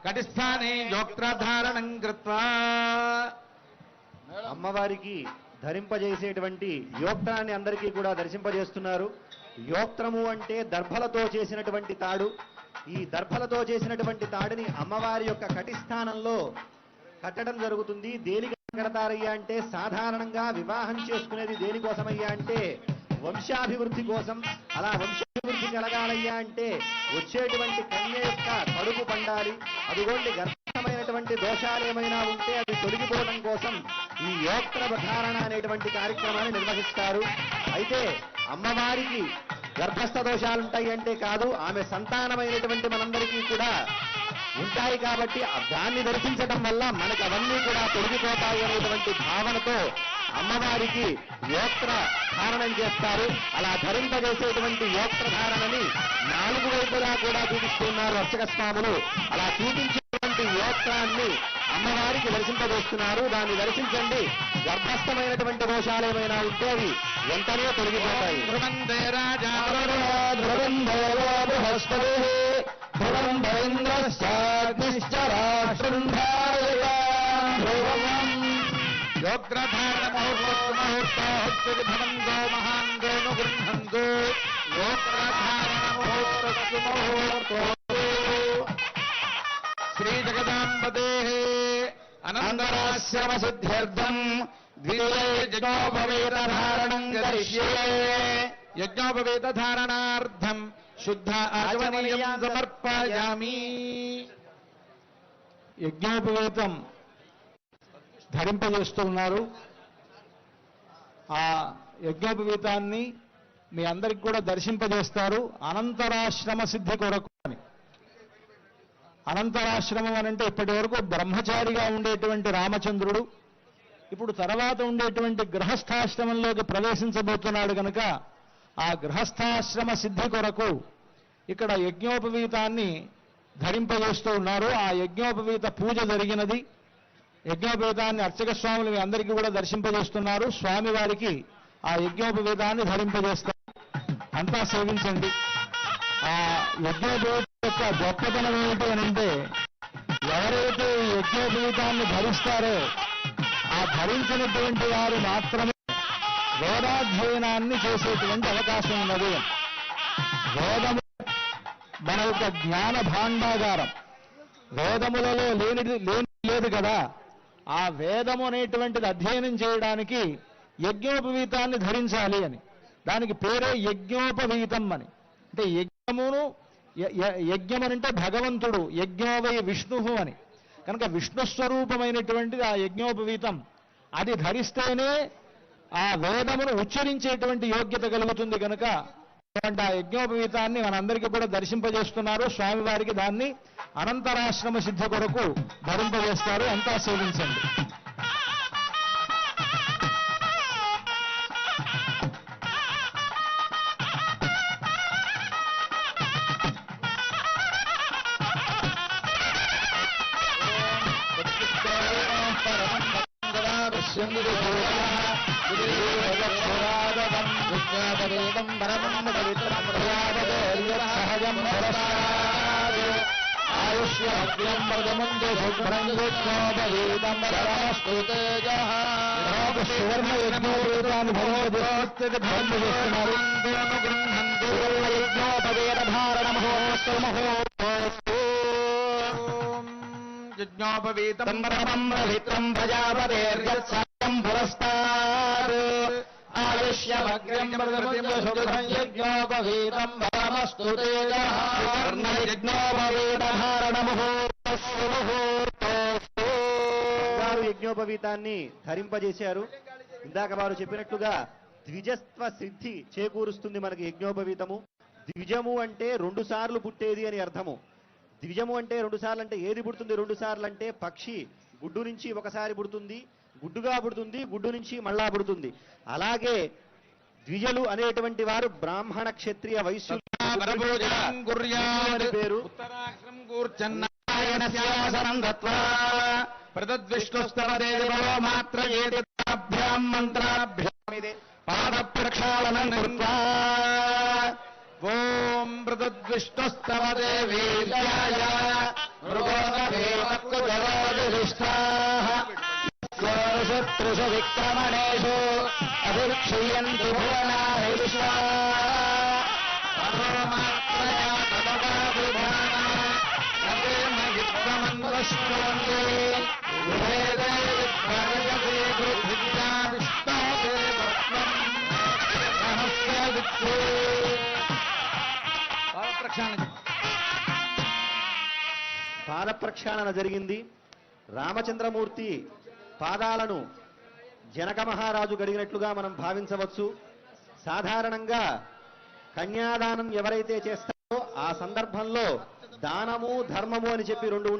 కటిస్థానే యోక్త్రధారణం కృత్వా అమ్మవారికి ధరింపజేసేటువంటి యోక్త్రాన్ని అందరికీ కూడా దర్శింపజేస్తున్నారు. యోక్త్రము అంటే దర్భలతో చేసినటువంటి తాడు. ఈ దర్భలతో చేసినటువంటి తాడిని అమ్మవారి యొక్క కటిస్థానంలో కట్టడం జరుగుతుంది. దేనికి కడతారయ్యా అంటే సాధారణంగా వివాహం చేసుకునేది దేనికోసమయ్యా అంటే వంశాభివృద్ధి కోసం. అలా వంశాభివృద్ధి కలగాలయ్యా అంటే వచ్చేటువంటి కన్య యొక్క కడుపు పండాలి. అదిగోండి గర్భమైనటువంటి దోషాలు ఏమైనా ఉంటే అవి తొలగిపోవడం కోసం ఈ యోక్త్ర ధారణ అనేటువంటి కార్యక్రమాన్ని నిర్వహిస్తారు. అయితే అమ్మవారికి గర్భస్థ దోషాలుంటాయి అంటే కాదు, ఆమె సంతానమైనటువంటి మనందరికీ కూడా ఉంటాయి కాబట్టి దాన్ని దర్శించడం వల్ల మనకు అవన్నీ కూడా తొలగిపోతాయి అనేటువంటి భావనతో అమ్మవారికి యోక్త్ర ధారణం చేస్తారు. అలా ధరింపజేసేటువంటి యోక్త్ర ధారణని 4 వైపులా కూడా చూపిస్తున్నారు అర్చక స్వాములు. అలా చూపించేటువంటి యోక్త్రాన్ని అమ్మవారికి దర్శింపజేస్తున్నారు. దాన్ని దర్శించండి. గర్భస్థమైనటువంటి దోషాలు ఏమైనా ఉంటే అవి వెంటనే తొలగిపోతాయి. యోక్త్రధారణముహూర్తో మహాంగోను గృహంతు యోక్త్రధారణముహూర్తో శ్రీ జగదాంబతే అనంతరాశ్రమ సిద్ధ్యర్థం యజ్ఞోపవేతధారణం కరిష్యే. యజ్ఞోపవేతధారణార్థం శుద్ధ ఆచమనీయం సమర్పయామి. యజ్ఞోపవేతం ధరింపజేస్తూ ఉన్నారు. ఆ యజ్ఞోపవీతాన్ని మీ అందరికి కూడా దర్శింపజేస్తారు. అనంతరాశ్రమ సిద్ధి కొరకు అని. అనంతరాశ్రమం అనంటే ఇప్పటి వరకు బ్రహ్మచారిగా ఉండేటువంటి రామచంద్రుడు ఇప్పుడు తర్వాత ఉండేటువంటి గృహస్థాశ్రమంలోకి ప్రవేశించబోతున్నాడు కనుక ఆ గృహస్థాశ్రమ సిద్ధి కొరకు ఇక్కడ యజ్ఞోపవీతాన్ని ధరింపజేస్తూ ఉన్నారు. ఆ యజ్ఞోపవీత పూజ జరిగినది. యజ్ఞోపవీతాన్ని అర్చక స్వాములు మీ అందరికీ కూడా దర్శింపజేస్తున్నారు. స్వామివారికి ఆ యజ్ఞోపవీతాన్ని ధరింపజేస్తారు. అంతా సేవించండి. ఆ యజ్ఞోపవీత యొక్క గొప్పతనం ఏమిటి అనంటే ఎవరైతే ఈ యజ్ఞోపవీతాన్ని ధరిస్తారో ఆ ధరించినటువంటి వారు మాత్రమే వేదాధ్యయనాన్ని చేసేటువంటి అవకాశం ఉన్నది. వేదము మన యొక్క జ్ఞాన భాండాగారం. వేదములలో లేనిది లేదు కదా. ఆ వేదము అనేటువంటిది అధ్యయనం చేయడానికి యజ్ఞోపవీతాన్ని ధరించాలి అని. దానికి పేరే యజ్ఞోపవీతం అని. అంటే యజ్ఞం అంటే భగవంతుడు, యజ్ఞోవై విష్ణు అని. కనుక విష్ణు స్వరూపమైనటువంటిది ఆ యజ్ఞోపవీతం. అది ధరిస్తేనే ఆ వేదమును ఉచ్చరించేటువంటి యోగ్యత కలుగుతుంది. కనుక ఆ యజ్ఞోపవీతాన్ని మనందరికీ కూడా దర్శింపజేస్తున్నారు. స్వామివారికి దాన్ని అనంతరాశ్రమ సిద్ధి కొరకు ధరింపజేస్తారు. అంతా సేవించండి. సువర్ణ యజ్ఞోపవీతాన్ని యజ్ఞోపవీతం పవిత్రం ప్రజాపతేర్యత్సాయం పురస్తాద్ ఆయుష్యమగ్రం యజ్ఞోపవీతం పరమస్తు తేజః యజ్ఞోపవీతాన్ని ధరింపజేశారు. ఇందాక వారు చెప్పినట్లుగా ద్విజత్వ సిద్ధి చేకూరుస్తుంది మనకి యజ్ఞోపవీతము. ద్విజము అంటే 2 సార్లు పుట్టేది అని అర్థము. ద్విజము అంటే 2 సార్లు అంటే ఏది పుడుతుంది? 2 సార్లు అంటే పక్షి గుడ్డు నుంచి ఒకసారి పుడుతుంది, గుడ్డుగా పుడుతుంది, గుడ్డు నుంచి మళ్ళా పుడుతుంది. అలాగే ద్విజలు అనేటువంటి వారు బ్రాహ్మణ క్షత్రియ వైశ్యులు పేరు. ప్రదద్విష్ణుస్తవదేవో మాత్ర ఏతాభ్యాం మంత్రాభ్యామిదే పాద ప్రక్షాళనం కృత్వా ఓం ప్రదద్విష్ణుస్తవదేవీయాయ మృగోదవే కుజరాజరిష్టాః శత్రుషు విక్రమణేషు అభిక్షయంతి భువనాని విశ్వా పాద ప్రక్షాళన జరిగింది. రామచంద్రమూర్తి పాదాలను జనక మహారాజు గడిగినట్లుగా మనం భావించవచ్చు. సాధారణంగా కన్యాదానం ఎవరైతే చేస్తారో ఆ సందర్భంలో దానము ధర్మము అని చెప్పి రెండు